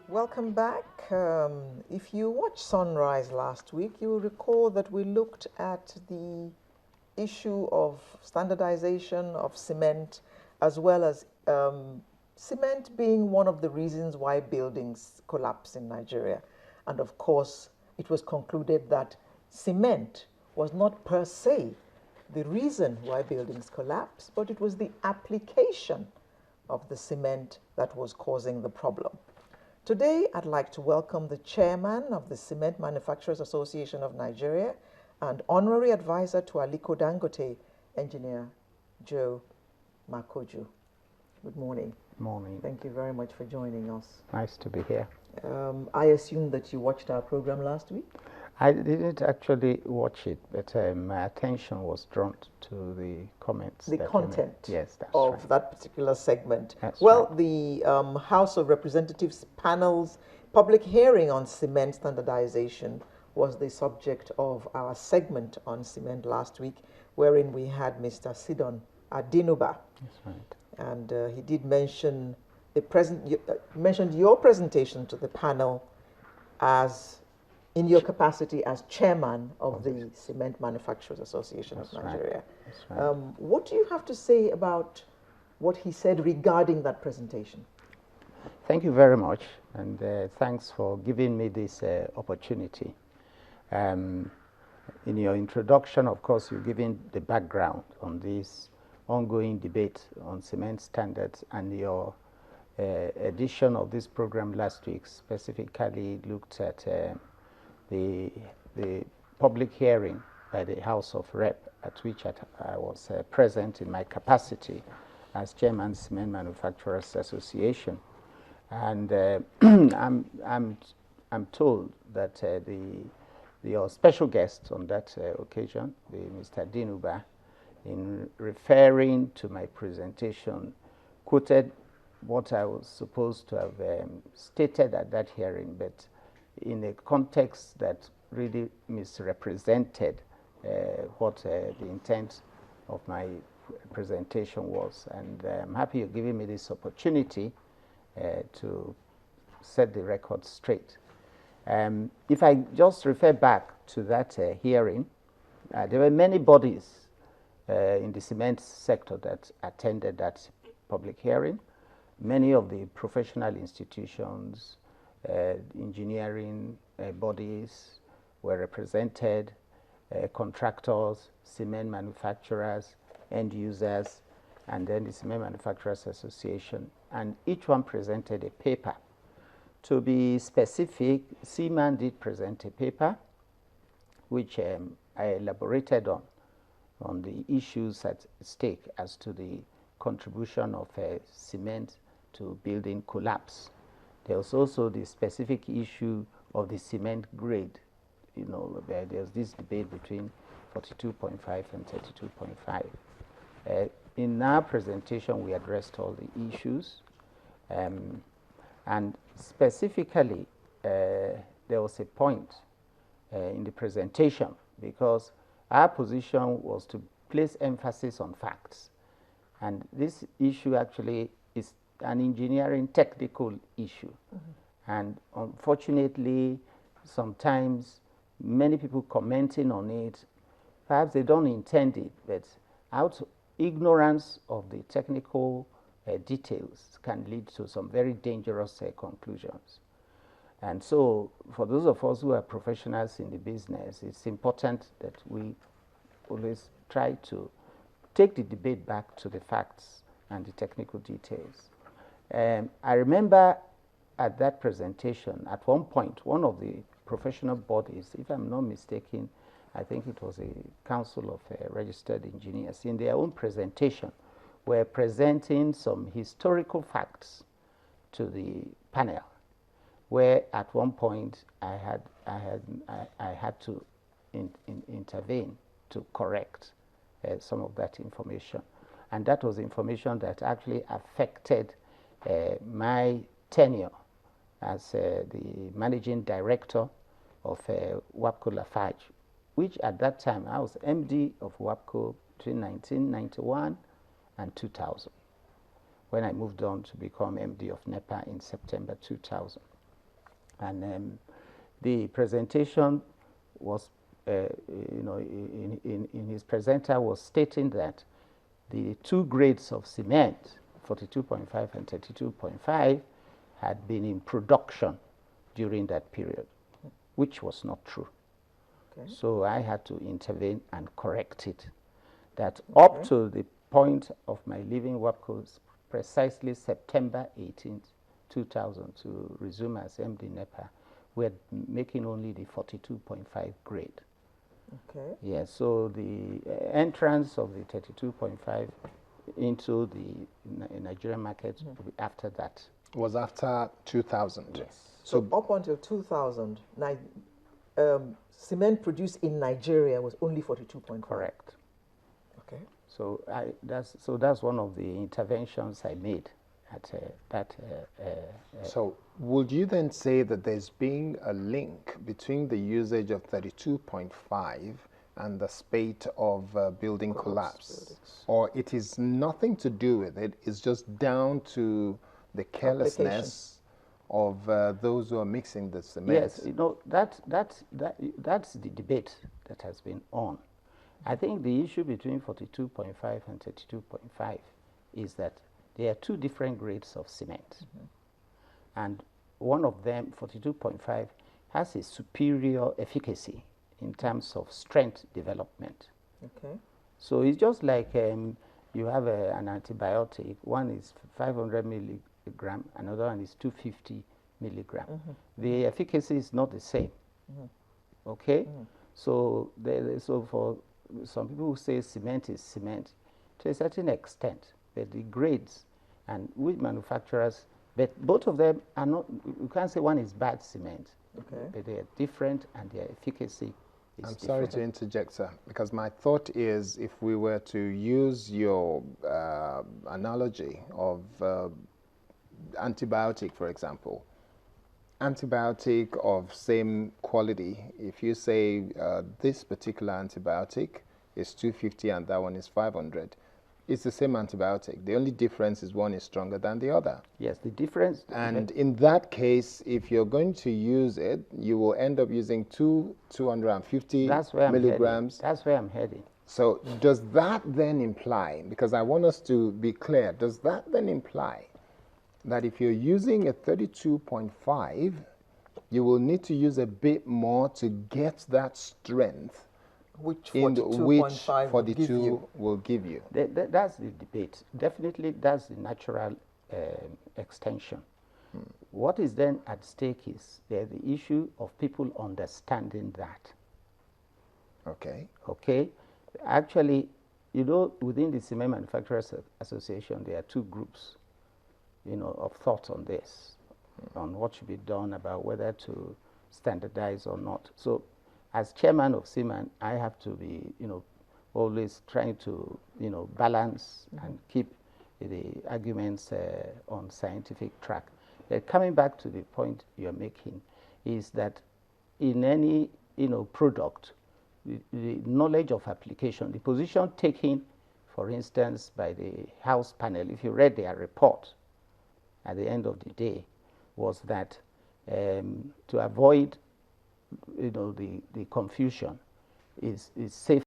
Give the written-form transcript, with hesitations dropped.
Welcome back. If you watched Sunrise last week, you will recall that we looked at the issue of standardization of cement, as well as cement being one of the reasons why buildings collapse in Nigeria. And of course, it was concluded that cement was not per se the reason why buildings collapse, but it was the application of the cement that was causing the problem. Today, I'd like to welcome the chairman of the Cement Manufacturers Association of Nigeria and honorary advisor to Aliko Dangote, Engineer Joe Makoju. Good morning. Morning. Thank you very much for joining us. Nice to be here. I assume that you watched our program last week? I didn't actually watch it, but my attention was drawn to the comments. The content yes, that's of right. that particular segment. That's well, right. The House of Representatives panel's public hearing on cement standardization was the subject of our segment on cement last week, wherein we had Mr. Sidon Adinuba. That's right. And he did mention mentioned your presentation to the panel as in your capacity as chairman of the Cement Manufacturers Association of Nigeria. That's right. What do you have to say about what he said regarding that presentation? Thank you very much, and thanks for giving me this opportunity. In your introduction, of course, you're giving the background on this ongoing debate on cement standards, and your edition of this program last week specifically looked at the public hearing by the House of Rep, at which I was present in my capacity as chairman of the Cement Manufacturers Association, and I'm told that your special guest on that occasion, Mr. Dinuba, in referring to my presentation, quoted what I was supposed to have stated at that hearing, but in a context that really misrepresented what the intent of my presentation was. And I'm happy you're giving me this opportunity to set the record straight. If I just refer back to that hearing, there were many bodies in the cement sector that attended that public hearing. Many of the professional institutions, engineering bodies were represented, contractors, cement manufacturers, end users, and then the Cement Manufacturers Association. And each one presented a paper. To be specific, CMAN did present a paper, which I elaborated on the issues at stake as to the contribution of cement to building collapse. There was also the specific issue of the cement grade. You know, there's this debate between 42.5 and 32.5. In our presentation, we addressed all the issues. And specifically, there was a point in the presentation, because our position was to place emphasis on facts. And this issue actually is an engineering technical issue. And unfortunately, sometimes many people commenting on it, perhaps they don't intend it, but out of ignorance of the technical details can lead to some very dangerous conclusions. And so for those of us who are professionals in the business, it's important that we always try to take the debate back to the facts and the technical details. I remember at that presentation, at one point, one of the professional bodies, if I'm not mistaken, I think it was a Council of Registered Engineers, in their own presentation, were presenting some historical facts to the panel, where at one point I had to intervene to correct some of that information. And that was information that actually affected my tenure as the managing director of WAPCO Lafarge, which at that time I was MD of WAPCO between 1991 and 2000, when I moved on to become MD of NEPA in September 2000. And the presentation was, in his presenter was stating that the two grades of cement, 42.5 and 32.5, had been in production during that period, which was not true. Okay. So I had to intervene and correct it. That up to the point of my leaving WAPCO, precisely September 18th, 2000, to resume as MD NEPA, we're making only the 42.5 grade. Okay. Yeah, so the entrance of the 32.5 into the Nigerian market after that. Was after 2000? Yes. So up until 2000, cement produced in Nigeria was only 42.5? Correct. Okay. So that's one of the interventions I made at that. So would you then say that there's been a link between the usage of 32.5 and the spate of building collapse? Or it is nothing to do with it, it's just down to the carelessness of those who are mixing the cement? Yes, that's the debate that has been on. I think the issue between 42.5 and 32.5 is that there are two different grades of cement. And one of them, 42.5, has a superior efficacy in terms of strength development. Okay. So it's just like you have an antibiotic. One is 500 milligram, another one is 250 milligram. The efficacy is not the same. Okay? So for some people who say cement is cement, to a certain extent, but the grades and which manufacturers, but both of them are not, you can't say one is bad cement, but they are different and their efficacy is different. I'm sorry to interject, sir, because my thought is if we were to use your analogy of antibiotic, for example, antibiotic of same quality, if you say this particular antibiotic is 250 and that one is 500, it's the same antibiotic. The only difference is one is stronger than the other. Yes, the difference. And in that case, if you're going to use it, you will end up using 250 milligrams. That's where I'm heading. So does that then imply, because I want us to be clear, does that then imply that if you're using a 32.5, you will need to use a bit more to get that strength which 42 will give you? That's the debate. Definitely, that's the natural extension. What is then at stake is the issue of people understanding that. Okay. Okay. Actually, within the Cement Manufacturers Association, there are two groups, of thought on this, on what should be done about whether to standardize or not. So, as chairman of CMAN, I have to be, always trying to, balance and keep the arguments on scientific track. Coming back to the point you're making is that in any, product, the knowledge of application, the position taken, for instance, by the House panel, if you read their report at the end of the day, was that to avoid the confusion is safe